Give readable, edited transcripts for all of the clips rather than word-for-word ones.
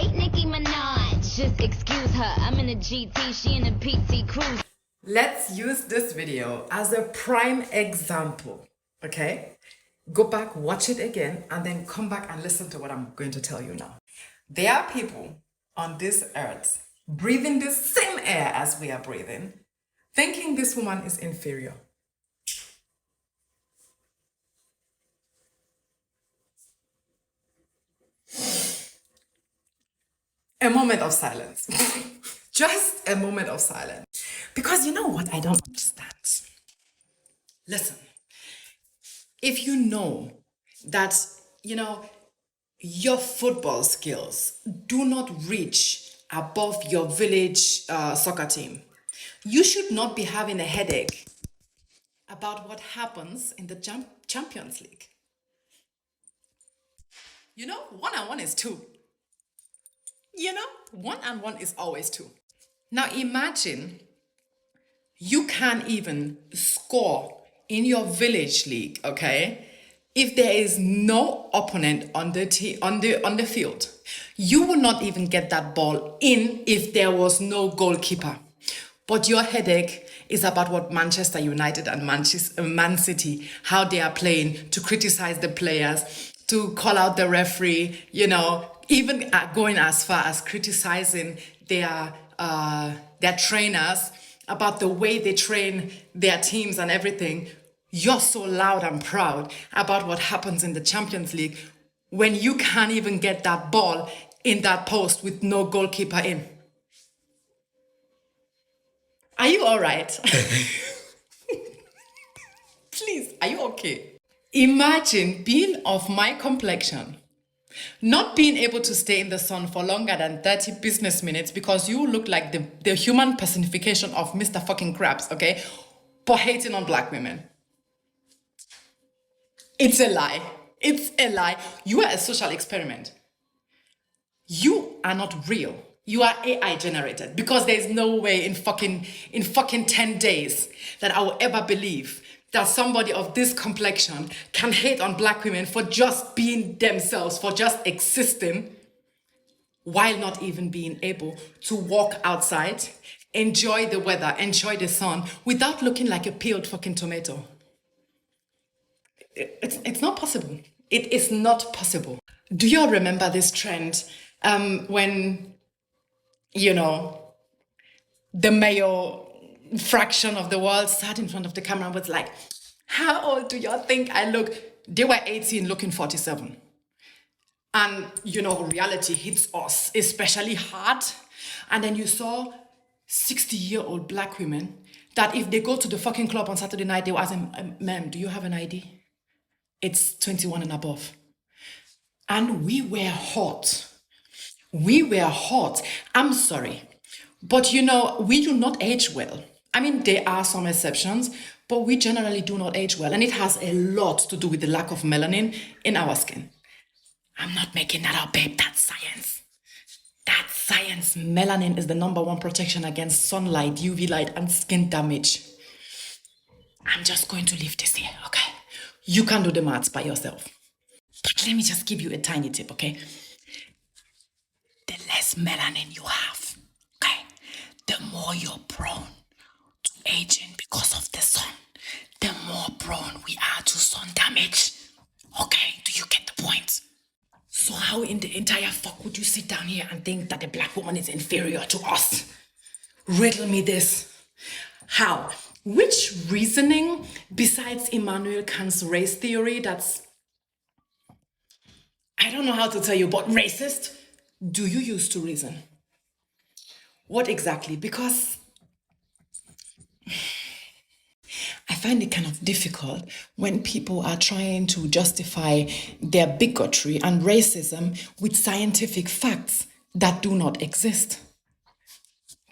hate Nicki Minaj. Just excuse her. I'm in a GT, she in a PT Cruise. Let's use this video as a prime example, okay? Go back, watch it again, and then come back and listen to what I'm going to tell you now. There are people on this earth breathing the same air as we are breathing, thinking this woman is inferior. A moment of silence. Just a moment of silence. Because you know what I don't understand? Listen, if you know that, your football skills do not reach above your village soccer team, you should not be having a headache about what happens in the Champions League. 1-on-1 is 2. 1-on-1 is always 2. Now imagine you can't even score in your village league, okay? If there is no opponent on the field, you will not even get that ball in if there was no goalkeeper. But your headache is about what Manchester United and Man City, how they are playing, to criticize the players, to call out the referee, even going as far as criticizing their trainers about the way they train their teams and everything. You're so loud and proud about what happens in the Champions League when you can't even get that ball in that post with no goalkeeper in. Are you all right? Please, are you okay? Imagine being of my complexion, not being able to stay in the sun for longer than 30 business minutes because you look like the human personification of Mr. fucking Krabs, okay? For hating on black women. It's a lie. It's a lie. You are a social experiment. You are not real. You are AI generated, because there's no way in fucking 10 days that I will ever believe that somebody of this complexion can hate on black women for just being themselves, for just existing, while not even being able to walk outside, enjoy the weather, enjoy the sun, without looking like a peeled fucking tomato. It's not possible. It is not possible. Do you all remember this trend when, the male fraction of the world sat in front of the camera and was like, how old do y'all think I look? They were 18 looking 47. And, reality hits us especially hard. And then you saw 60-year-old black women that if they go to the fucking club on Saturday night, they will ask them, ma'am, do you have an ID? It's 21 and above. And we were hot. We were hot. I'm sorry. But we do not age well. I mean, there are some exceptions, but we generally do not age well. And it has a lot to do with the lack of melanin in our skin. I'm not making that up, babe. That's science. That's science. Melanin is the #1 protection against sunlight, UV light, and skin damage. I'm just going to leave this here, okay? You can do the maths by yourself. But let me just give you a tiny tip, okay? The less melanin you have, okay, the more you're prone to aging because of the sun. The more prone we are to sun damage. Okay, do you get the point? So how in the entire fuck would you sit down here and think that a black woman is inferior to us? Riddle me this. How? Which reasoning, besides Immanuel Kant's race theory that's, I don't know how to tell you, but racist, do you use to reason? What exactly? Because I find it kind of difficult when people are trying to justify their bigotry and racism with scientific facts that do not exist.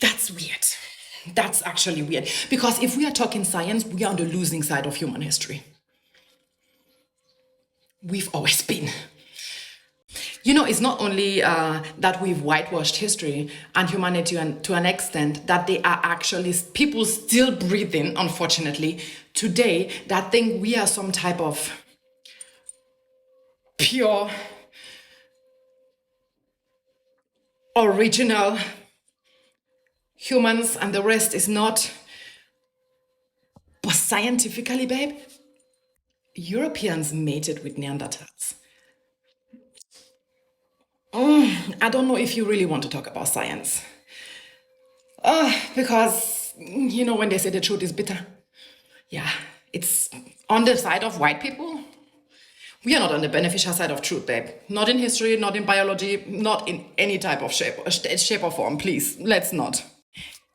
That's weird. That's actually weird. Because if we are talking science, we are on the losing side of human history. We've always been. It's not only that we've whitewashed history and humanity to an extent that they are actually people still breathing, unfortunately, today that think we are some type of pure original humans and the rest is not. But scientifically, babe, Europeans mated with Neanderthals. I don't know if you really want to talk about science. Because, when they say the truth is bitter, yeah, it's on the side of white people. We are not on the beneficial side of truth, babe. Not in history, not in biology, not in any type of shape or form, please. Let's not.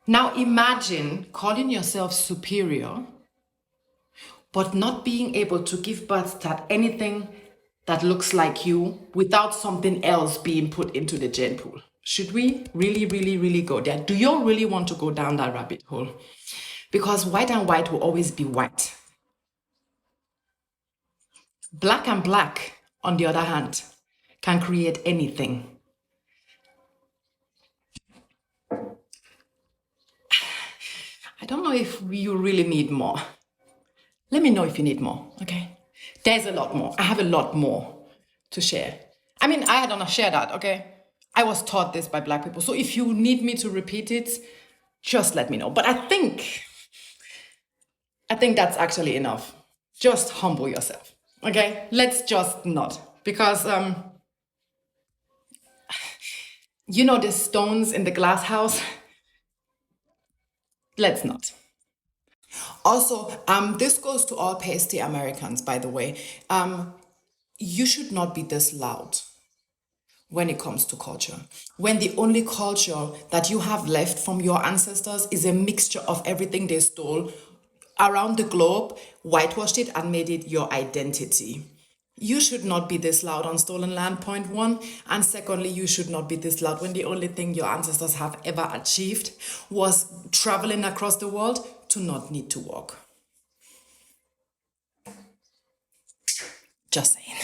Now imagine calling yourself superior, but not being able to give birth to anything that looks like you without something else being put into the gene pool. Should we really, really, really go there? Do you really want to go down that rabbit hole? Because white and white will always be white. Black and black, on the other hand, can create anything. I don't know if you really need more. Let me know if you need more, okay? There's a lot more. I have a lot more to share. I mean, I don't share that, okay? I was taught this by Black people. So if you need me to repeat it, just let me know. But I think that's actually enough. Just humble yourself, okay? Let's just not. Because, the stones in the glass house? Let's not. Also, this goes to all pasty Americans, by the way. You should not be this loud when it comes to culture. When the only culture that you have left from your ancestors is a mixture of everything they stole around the globe, whitewashed it, and made it your identity. You should not be this loud on stolen land, point one. And secondly, you should not be this loud when the only thing your ancestors have ever achieved was traveling across the world to not need to walk. Just saying.